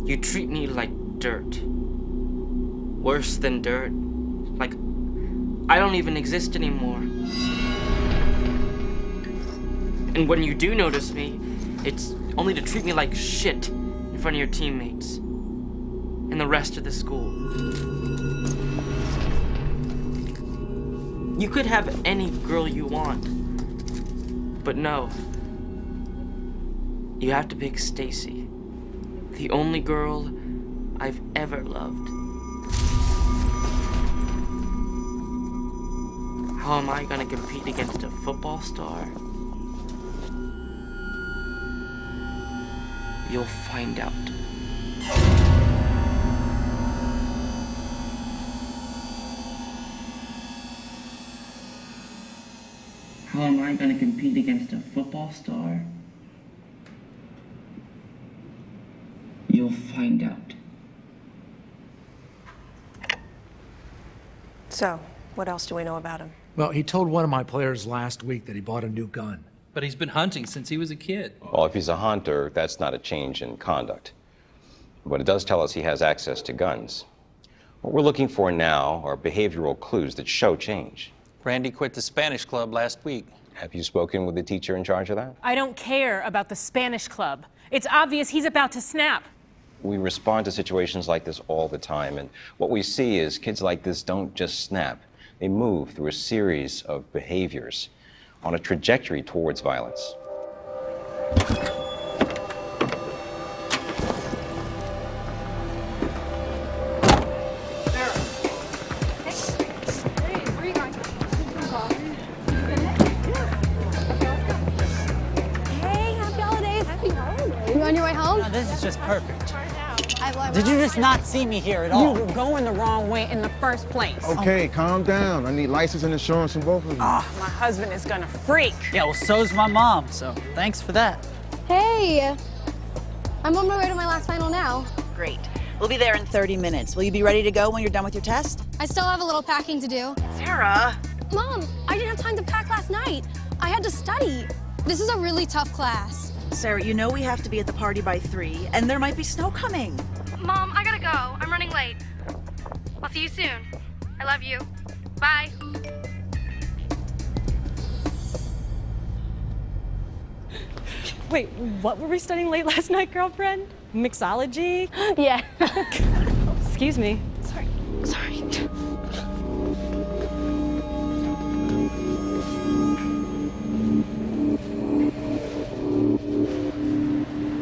You treat me like dirt. Worse than dirt. Like I don't even exist anymore. And when you do notice me, it's only to treat me like shit in front of your teammates and the rest of the school. You could have any girl you want, but no. You have to pick Stacy, the only girl I've ever loved. How am I gonna compete against a football star? You'll find out. How am I gonna compete against a football star? You'll find out. So, what else do we know about him? Well, he told one of my players last week that he bought a new gun. But he's been hunting since he was a kid. Well, if he's a hunter, that's not a change in conduct. But it does tell us he has access to guns. What we're looking for now are behavioral clues that show change. Randy quit the Spanish club last week. Have you spoken with the teacher in charge of that? I don't care about the Spanish club. It's obvious he's about to snap. We respond to situations like this all the time, and what we see is kids like this don't just snap. They move through a series of behaviors on a trajectory towards violence. Hey, happy holidays. Happy holidays. You on your way home? Oh, this is just perfect. I Did you just not see me here at all? You were going the wrong way in the first place. Okay, calm down. I need license and insurance from both of you. Oh, my husband is gonna freak. Yeah, well, so's my mom, so thanks for that. Hey, I'm on my way to my last final now. Great. We'll be there in 30 minutes. Will you be ready to go when you're done with your test? I still have a little packing to do. Sarah! Mom, I didn't have time to pack last night. I had to study. This is a really tough class. Sarah, you know we have to be at the party by 3, and there might be snow coming. Mom, I gotta go. I'm running late. I'll see you soon. I love you. Bye. Wait, what were we studying late last night, girlfriend? Mixology? Yeah. Excuse me. Sorry.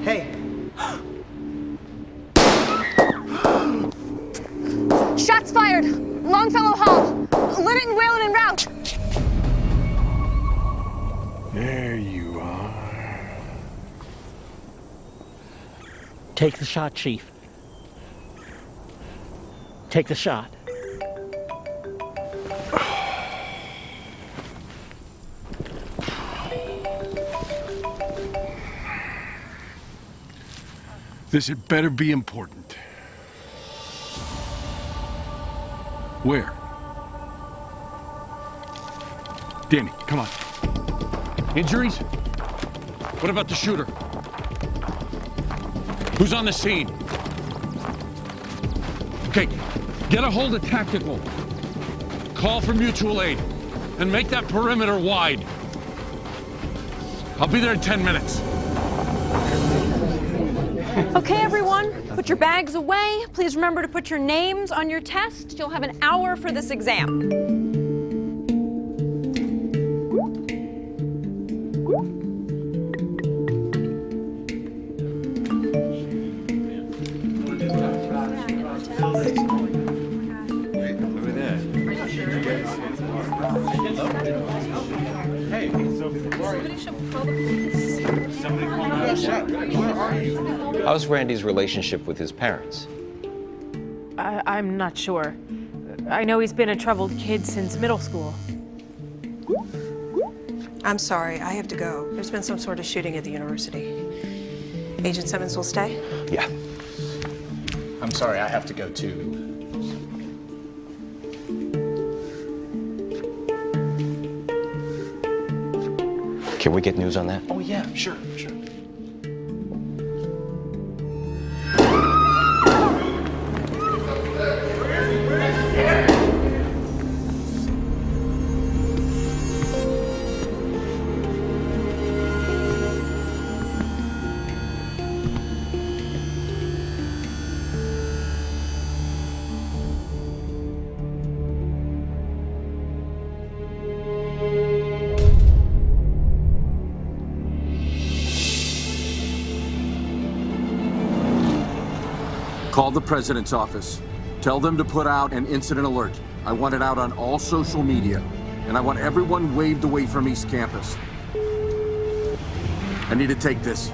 Hey. Shots fired. Longfellow Hall. Linnet and Whalen en route. There you are. Take the shot, Chief. Take the shot. This had better be important. Where? Danny, come on. Injuries? What about the shooter? Who's on the scene? Okay, get a hold of tactical. Call for mutual aid. And make that perimeter wide. I'll be there in 10 minutes. Okay, everyone, put your bags away. Please remember to put your names on your test. You'll have an hour for this exam. How's Randy's relationship with his parents? I'm not sure. I know he's been a troubled kid since middle school. I'm sorry, I have to go. There's been some sort of shooting at the university. Agent Simmons will stay? Yeah. I'm sorry, I have to go too. Can we get news on that? Oh yeah, sure. Call the president's office. Tell them to put out an incident alert. I want it out on all social media. And I want everyone waved away from East Campus. I need to take this.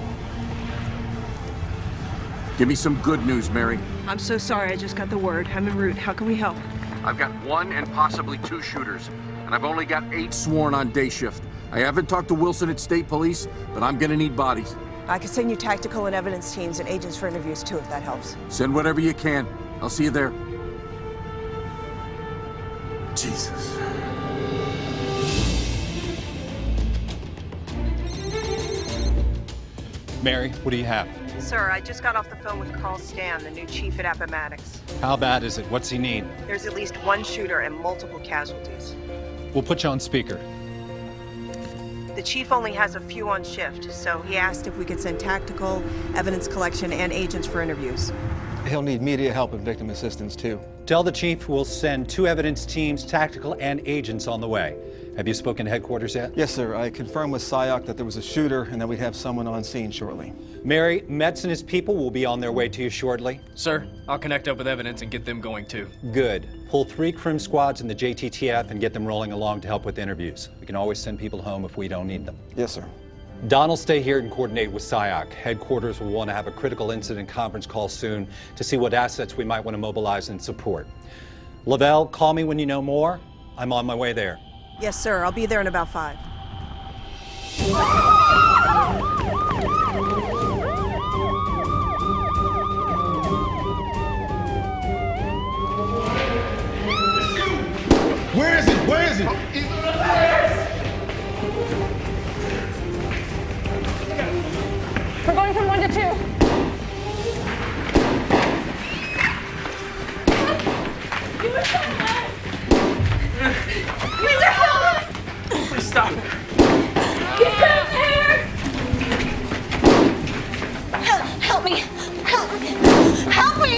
Give me some good news, Mary. I'm so sorry, I just got the word. I'm en route. How can we help? I've got 1 and possibly 2 shooters, and I've only got 8 sworn on day shift. I haven't talked to Wilson at State Police, but I'm gonna need bodies. I can send you tactical and evidence teams and agents for interviews too, if that helps. Send whatever you can. I'll see you there. Jesus. Mary, what do you have? Sir, I just got off the phone with Carl Stan, the new chief at Appomattox. How bad is it? What's he need? There's at least 1 shooter and multiple casualties. We'll put you on speaker. The chief only has a few on shift, so he asked if we could send tactical, evidence collection, and agents for interviews. He'll need media help and victim assistance too. Tell the chief we'll send 2 evidence teams, tactical and agents on the way. Have you spoken to headquarters yet? Yes, sir. I confirmed with SIOC that there was a shooter and that we'd have someone on scene shortly. Mary, Metz and his people will be on their way to you shortly. Sir, I'll connect up with evidence and get them going too. Good. Pull 3 crim squads in the JTTF and get them rolling along to help with interviews. We can always send people home if we don't need them. Yes, sir. Don will stay here and coordinate with SIOC. Headquarters will want to have a critical incident conference call soon to see what assets we might want to mobilize and support. Lavelle, call me when you know more. I'm on my way there. Yes, sir. I'll be there in about 5. Where is it? Where is it? We're going from 1 to 2. Please stop. Get down here! Help me! Help me! Help me!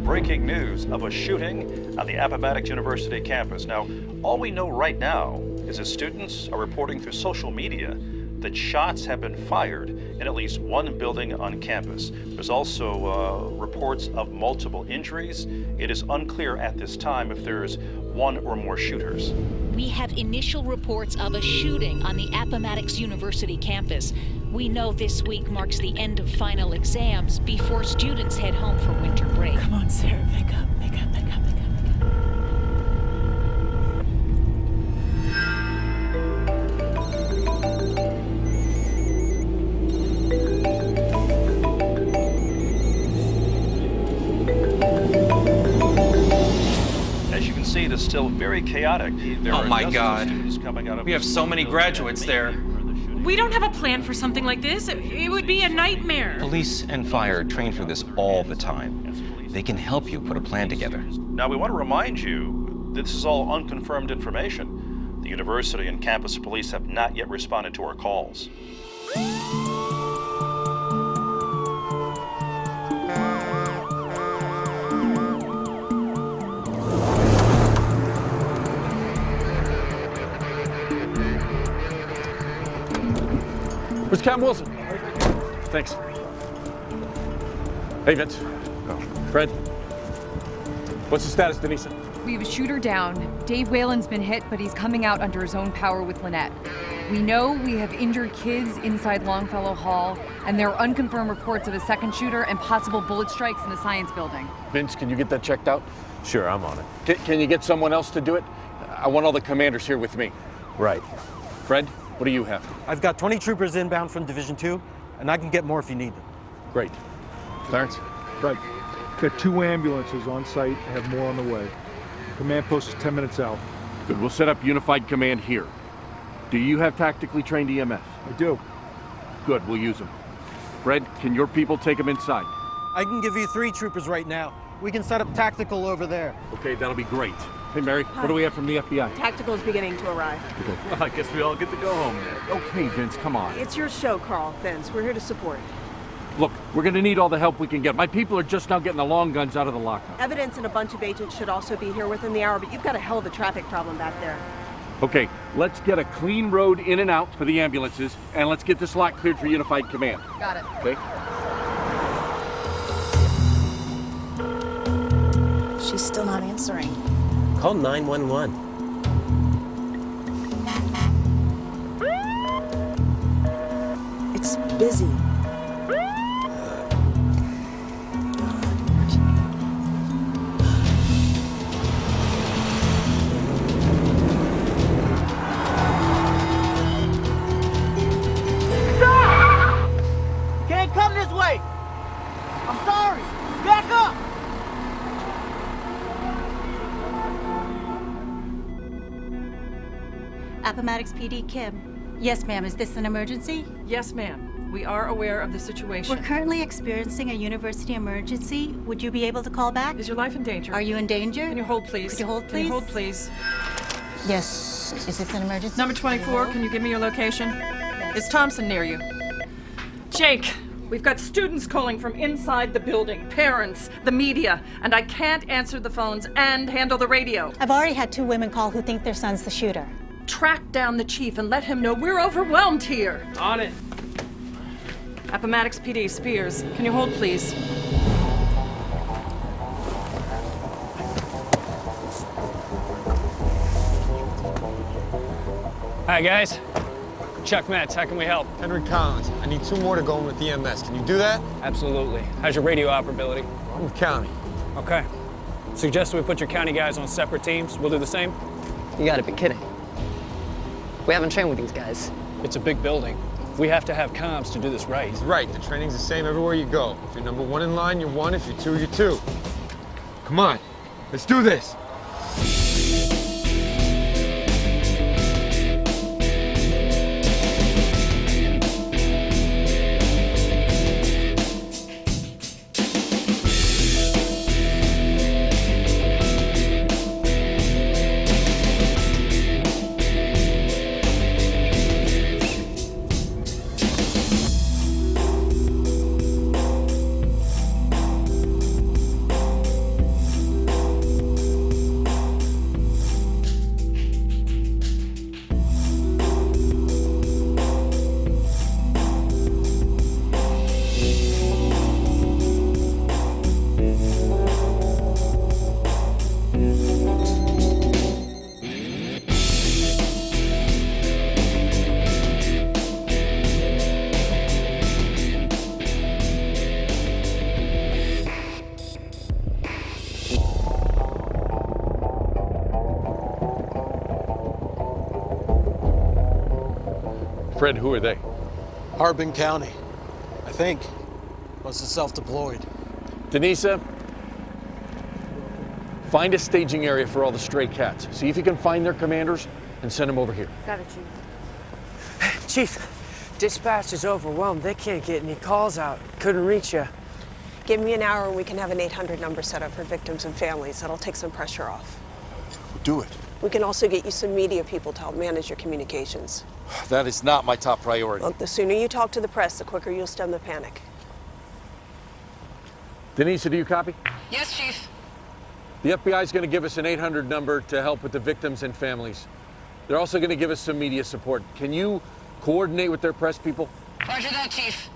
Breaking news of a shooting on the Appomattox University campus. Now, all we know right now is that students are reporting through social media that shots have been fired in at least 1 building on campus. There's also reports of multiple injuries. It is unclear at this time if there's 1 or more shooters. We have initial reports of a shooting on the Appomattox University campus. We know this week marks the end of final exams before students head home for winter break. Come on, Sarah, pick up, pick up, pick up, pick up, pick up. As you can see, it is still very chaotic. There Oh are my dozens of God. students coming out of We have this so many building. graduates there. We don't have a plan for something like this. It would be a nightmare. Police and fire train for this all the time. They can help you put a plan together. Now, we want to remind you that this is all unconfirmed information. The university and campus police have not yet responded to our calls. Where's Captain Wilson? Thanks. Hey, Vince. Fred. What's the status, Denise? We have a shooter down. Dave Whalen's been hit, but he's coming out under his own power with Lynette. We know we have injured kids inside Longfellow Hall, and there are unconfirmed reports of a second shooter and possible bullet strikes in the science building. Vince, can you get that checked out? Sure, I'm on it. Can you get someone else to do it? I want all the commanders here with me. Right. Fred, what do you have? I've got 20 troopers inbound from Division 2, and I can get more if you need them. Great. Clarence? Right. Got 2 ambulances on site. I have more on the way. Command post is 10 minutes out. Good. We'll set up unified command here. Do you have tactically trained EMS? I do. Good. We'll use them. Fred, can your people take them inside? I can give you 3 troopers right now. We can set up tactical over there. Okay, that'll be great. Hey, Mary, what do we have from the FBI? Tactical is beginning to arrive. Well, I guess we all get to go home then. Okay, Vince, come on. It's your show, Carl. Vince, we're here to support. Look, we're gonna need all the help we can get. My people are just now getting the long guns out of the lockup. Evidence and a bunch of agents should also be here within the hour, but you've got a hell of a traffic problem back there. Okay, let's get a clean road in and out for the ambulances, and let's get this lot cleared for Unified Command. Got it. Okay? She's still not answering. Call 911. It's busy. Can't come this way. I'm sorry. Back up. Appomattox PD, Kim. Yes, ma'am. Is this an emergency? Yes, ma'am. We are aware of the situation. We're currently experiencing a university emergency. Would you be able to call back? Is your life in danger? Are you in danger? Can you hold, please? Could you hold, please? Can you hold, please? Yes. Is this an emergency? Number 24, can you give me your location? Is Thompson near you? Jake, we've got students calling from inside the building, parents, the media, and I can't answer the phones and handle the radio. I've already had 2 women call who think their son's the shooter. Track down the chief and let him know we're overwhelmed here. On it. Appomattox PD, Spears, can you hold, please? Hi, guys. Chuck Metz, how can we help? Henry Collins. I need 2 more to go in with EMS. Can you do that? Absolutely. How's your radio operability? I'm with county. Okay. Suggest we put your county guys on separate teams. We'll do the same? You gotta be kidding. We haven't trained with these guys. It's a big building. We have to have comms to do this right. He's right. The training's the same everywhere you go. If you're number 1 in line, you're 1. If you're 2, you're 2. Come on. Let's do this. Fred, who are they? Harbin County, I think. Must have self-deployed. Denisa, find a staging area for all the stray cats. See if you can find their commanders and send them over here. Got it, Chief. Chief, dispatch is overwhelmed. They can't get any calls out. Couldn't reach you. Give me an hour and we can have an 800 number set up for victims and families. That'll take some pressure off. Do it. We can also get you some media people to help manage your communications. That is not my top priority. Look, the sooner you talk to the press, the quicker you'll stem the panic. Denisa, do you copy? Yes, Chief. The FBI is going to give us an 800 number to help with the victims and families. They're also going to give us some media support. Can you coordinate with their press people? Roger that, Chief.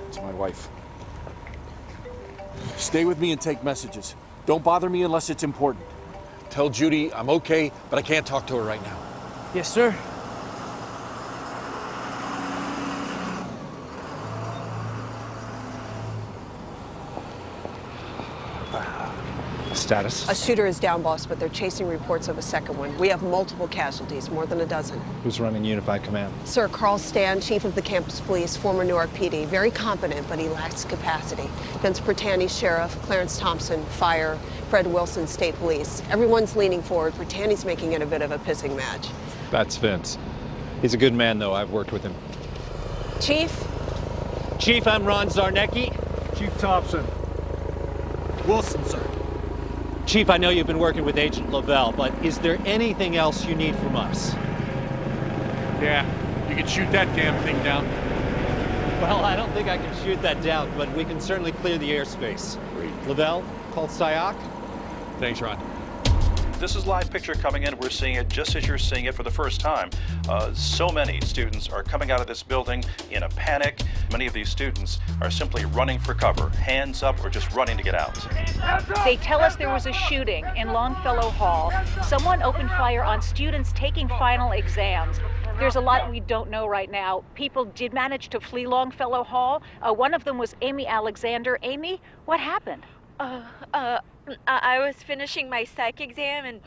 It's my wife. Stay with me and take messages. Don't bother me unless it's important. Tell Judy I'm okay, but I can't talk to her right now. Yes, sir. Status? A shooter is down, boss, but they're chasing reports of a second one. We have multiple casualties, more than a dozen. Who's running Unified Command? Sir Carl Stan, chief of the campus police, former Newark PD. Very competent, but he lacks capacity. Vince Pertani, sheriff. Clarence Thompson, fire. Fred Wilson, state police. Everyone's leaning forward. Pertani's making it a bit of a pissing match. That's Vince. He's a good man, though. I've worked with him. Chief? Chief, I'm Ron Zarnecki. Chief Thompson. Wilson, sir. Chief, I know you've been working with Agent Lavelle, but is there anything else you need from us? Yeah, you can shoot that damn thing down. Well, I don't think I can shoot that down, but we can certainly clear the airspace. Lavelle, call SIOC. Thanks, Ron. This is live picture coming in. We're seeing it just as you're seeing it for the first time. So many students are coming out of this building in a panic. Many of these students are simply running for cover, hands up, or just running to get out. They tell us there was a shooting in Longfellow Hall. Someone opened fire on students taking final exams. There's a lot we don't know right now. People did manage to flee Longfellow Hall. One of them was Amy Alexander. Amy, what happened? I was finishing my psych exam and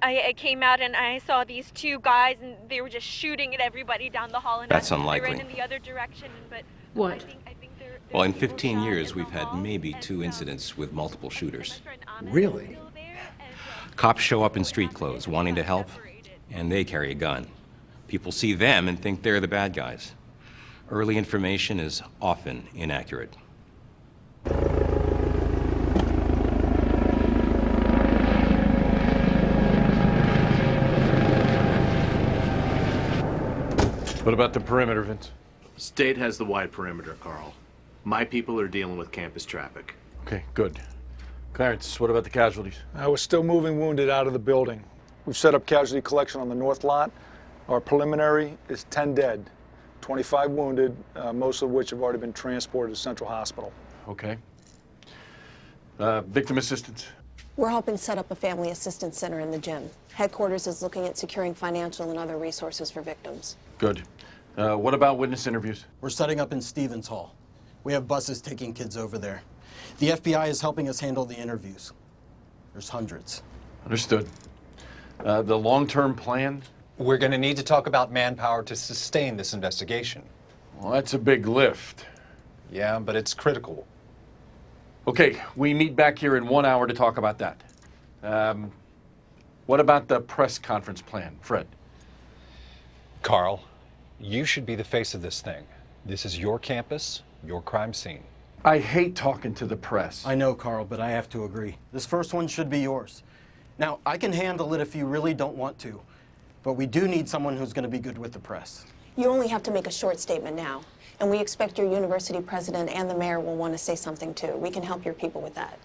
I came out and I saw these two guys and they were just shooting at everybody down the hall. And That's I unlikely. ran in the other direction, but What? I think they're Well, in 15 years, we've had maybe 2 incidents with multiple shooters. Really? Cops show up in street clothes wanting to help, and they carry a gun. People see them and think they're the bad guys. Early information is often inaccurate. What about the perimeter, Vince? State has the wide perimeter, Carl. My people are dealing with campus traffic. Okay, good. Clarence, what about the casualties? We're still moving wounded out of the building. We've set up casualty collection on the north lot. Our preliminary is 10 dead, 25 wounded, most of which have already been transported to Central Hospital. Okay. Victim assistance. We're helping set up a family assistance center in the gym. Headquarters is looking at securing financial and other resources for victims. Good. What about witness interviews? We're setting up in Stevens Hall. We have buses taking kids over there. The FBI is helping us handle the interviews. There's hundreds. Understood. The long-term plan? We're going to need to talk about manpower to sustain this investigation. Well, that's a big lift. Yeah, but it's critical. Okay, we meet back here in 1 hour to talk about that. What about the press conference plan, Fred? Carl, you should be the face of this thing. This is your campus, your crime scene. I hate talking to the press. I know, Carl, but I have to agree. This first one should be yours. Now, I can handle it if you really don't want to, but we do need someone who's going to be good with the press. You only have to make a short statement now, and we expect your university president and the mayor will want to say something too. We can help your people with that.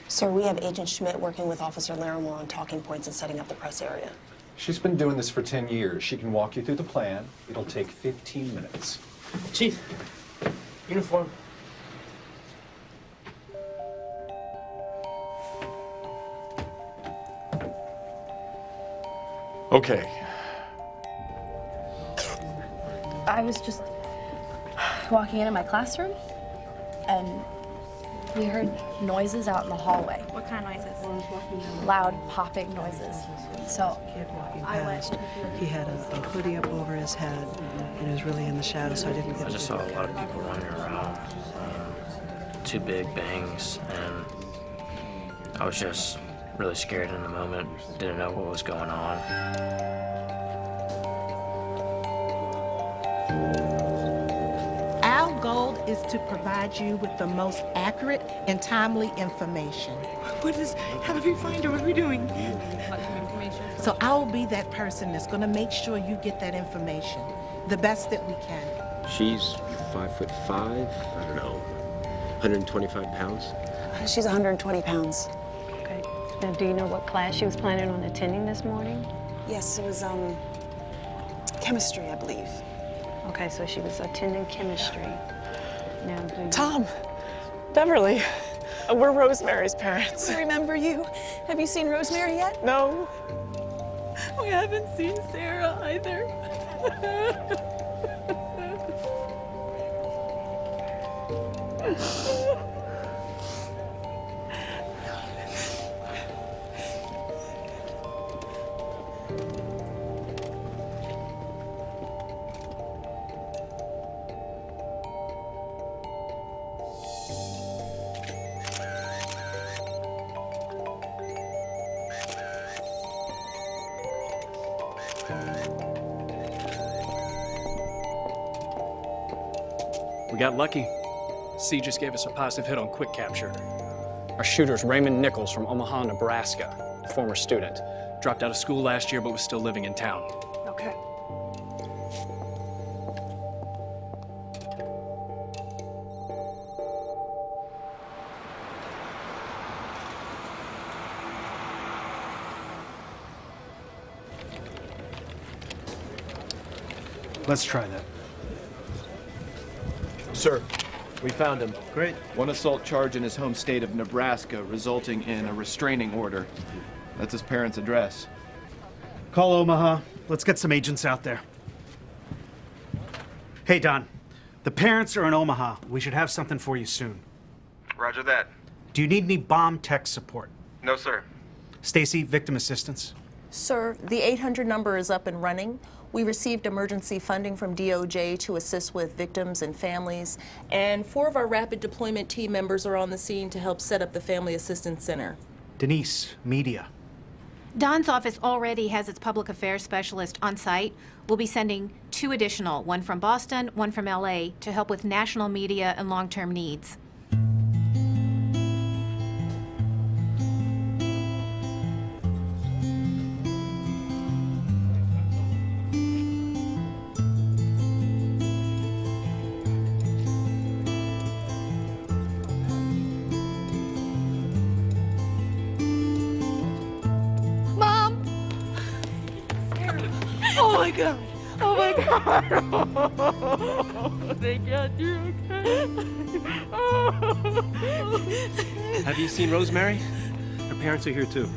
Sir, we have Agent Schmidt working with Officer Larimore on talking points and setting up the press area. She's been doing this for 10 years. She can walk you through the plan. It'll take 15 minutes. Chief, uniform. Okay. I was just walking into my classroom, and we heard noises out in the hallway. What kind of noises? Loud popping noises. So I went. He had a hoodie up over his head, and it was really in the shadow, so I didn't get I just saw a lot of people running around. Two big bangs, and I was just really scared in the moment. Didn't know what was going on. Our goal is to provide you with the most accurate and timely information. How do we find her? What are we doing? So I will be that person that's going to make sure you get that information the best that we can. She's 5'5", I don't know, 125 pounds. She's 120 pounds. Okay. Now, do you know what class she was planning on attending this morning? Yes, it was chemistry, I believe. Okay, so she was attending chemistry. Now, Tom, Beverly, we're Rosemary's parents. We remember you. Have you seen Rosemary yet? No. We haven't seen Sarah either. We got lucky. C just gave us a positive hit on quick capture. Our shooter's Raymond Nichols from Omaha, Nebraska, a former student. Dropped out of school last year, but was still living in town. Okay. Let's try that. Sir, we found him. Great. One assault charge in his home state of Nebraska, resulting in a restraining order. That's his parents' address. Call Omaha. Let's get some agents out there. Hey, Don. The parents are in Omaha. We should have something for you soon. Roger that. Do you need any bomb tech support? No, sir. Stacy, victim assistance. Sir, the 800 number is up and running. We received emergency funding from DOJ to assist with victims and families, and 4 of our rapid deployment team members are on the scene to help set up the Family Assistance Center. Denise, media. Don's office already has its public affairs specialist on site. We'll be sending 2 additional, one from Boston, one from LA, to help with national media and long-term needs. Oh my god! Oh my god! Oh, thank God you're okay. Have you seen Rosemary? Her parents are here too.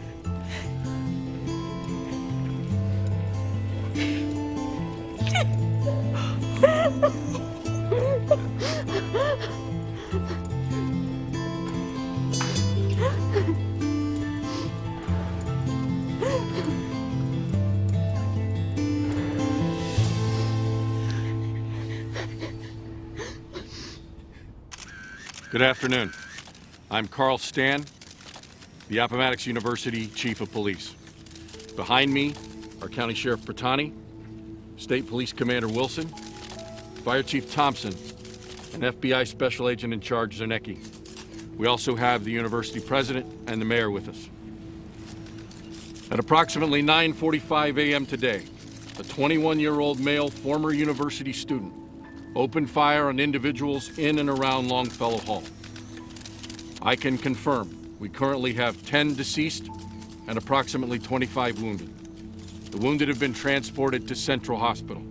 Good afternoon. I'm Carl Stan, the Appomattox University Chief of Police. Behind me are County Sheriff Bertani, State Police Commander Wilson, Fire Chief Thompson, and FBI Special Agent in Charge Zernecki. We also have the university president and the mayor with us. At approximately 9:45 a.m. today, a 21-year-old male former university student opened fire on individuals in and around Longfellow Hall. I can confirm we currently have 10 deceased and approximately 25 wounded. The wounded have been transported to Central Hospital.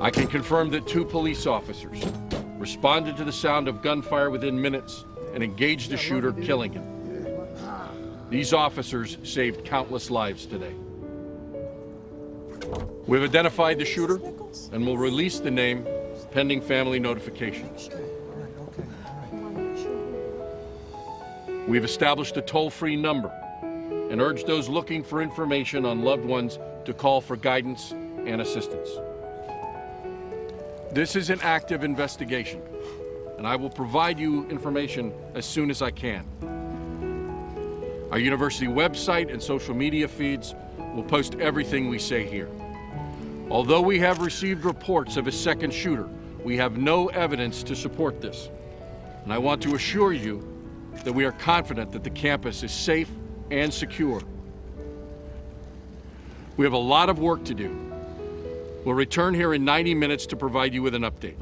I can confirm that 2 police officers responded to the sound of gunfire within minutes and engaged the shooter, killing him. These officers saved countless lives today. We've identified the shooter and will release the name pending family notification. We've established a toll-free number and urge those looking for information on loved ones to call for guidance and assistance. This is an active investigation, and I will provide you information as soon as I can. Our university website and social media feeds will post everything we say here. Although we have received reports of a second shooter, we have no evidence to support this. And I want to assure you that we are confident that the campus is safe and secure. We have a lot of work to do. We'll return here in 90 minutes to provide you with an update.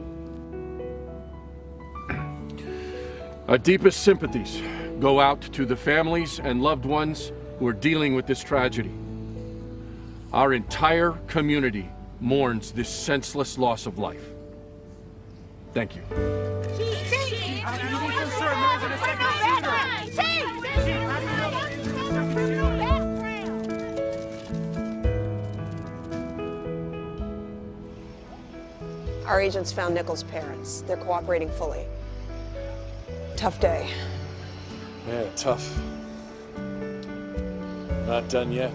Our deepest sympathies go out to the families and loved ones who are dealing with this tragedy. Our entire community mourns this senseless loss of life. Thank you. Our agents found Nichols' parents. They're cooperating fully. Tough day. Yeah, tough. Not done yet.